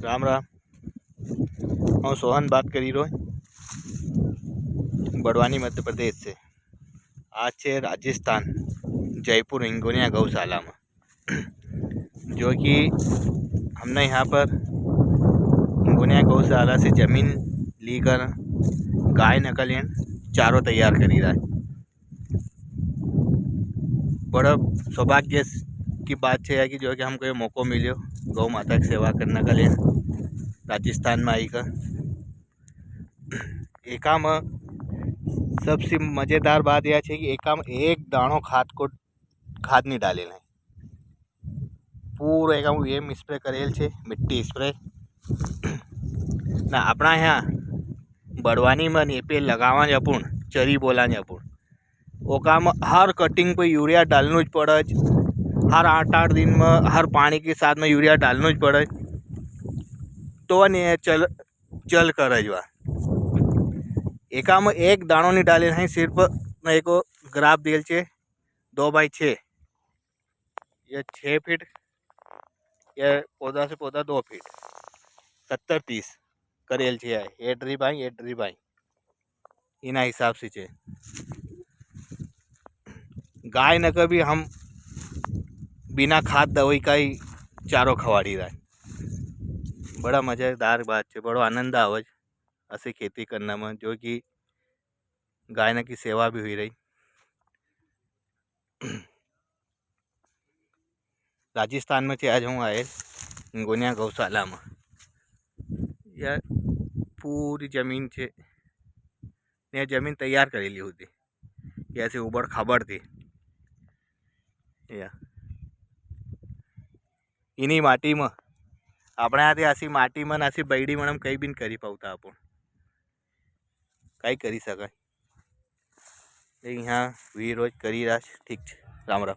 राम राम। मैं सोहन बात करी रो बड़वानी मध्य प्रदेश से। आज से राजस्थान जयपुर हिंगोनिया गौशाला में, जो कि हमने यहाँ पर हिंगोनिया गौशाला से ज़मीन लेकर गाय नकल चारों तैयार करी रहा है। बड़ा सौभाग्य की बात है कि जो कि हमको ये मौका मिलो गौ माता की सेवा करने का लिए राजस्थान में आई का। एका में सबसे मज़ेदार बात यह है कि एका में एक दाणो खाद नहीं डाले है। पूरा एका में एम स्प्रे करेल छे, मिट्टी स्प्रे ना। अपना यहाँ बड़वानी में ए पे लगावा जपून चरी बोला जपून ओका में हर कटिंग पे यूरिया डालना ज पड़े। हर 8-8 दिन में हर पानी के साथ में यूरिया डालना ज पड़े तो नहीं चल कर जवा। एका में एक दाणो नहीं डाले हैं, सिर्फ एक ग्राफ दिल छे 2x6, ये 6 फीट, ये पौधा से पौधा 2 फीट 70-30 करेल छे। 8 इना हिसाब से छे। गाय न कभी हम बिना खाद दवाई का ही चारो खवाड़ी रहा है। बड़ा मज़ेदार बात है, बड़ा आनंद आवे ऐसे खेती करने में, जो कि गाय न की सेवा भी हुई रही। राजस्थान में आज हूँ आए हिंगोनिया गौशाला में। यह पूरी जमीन है ने जमीन तैयार करेली होती, ऐसे उबड़ खाबड़ थी। या इन्हीं माटी में अपने हाथे ऐसी माटी में ऐसी बैडी में हम कहीं भी नहीं करी पाता, अपन कहीं करी सका। यहाँ वी रोज करी रहा। ठीक है, राम राम।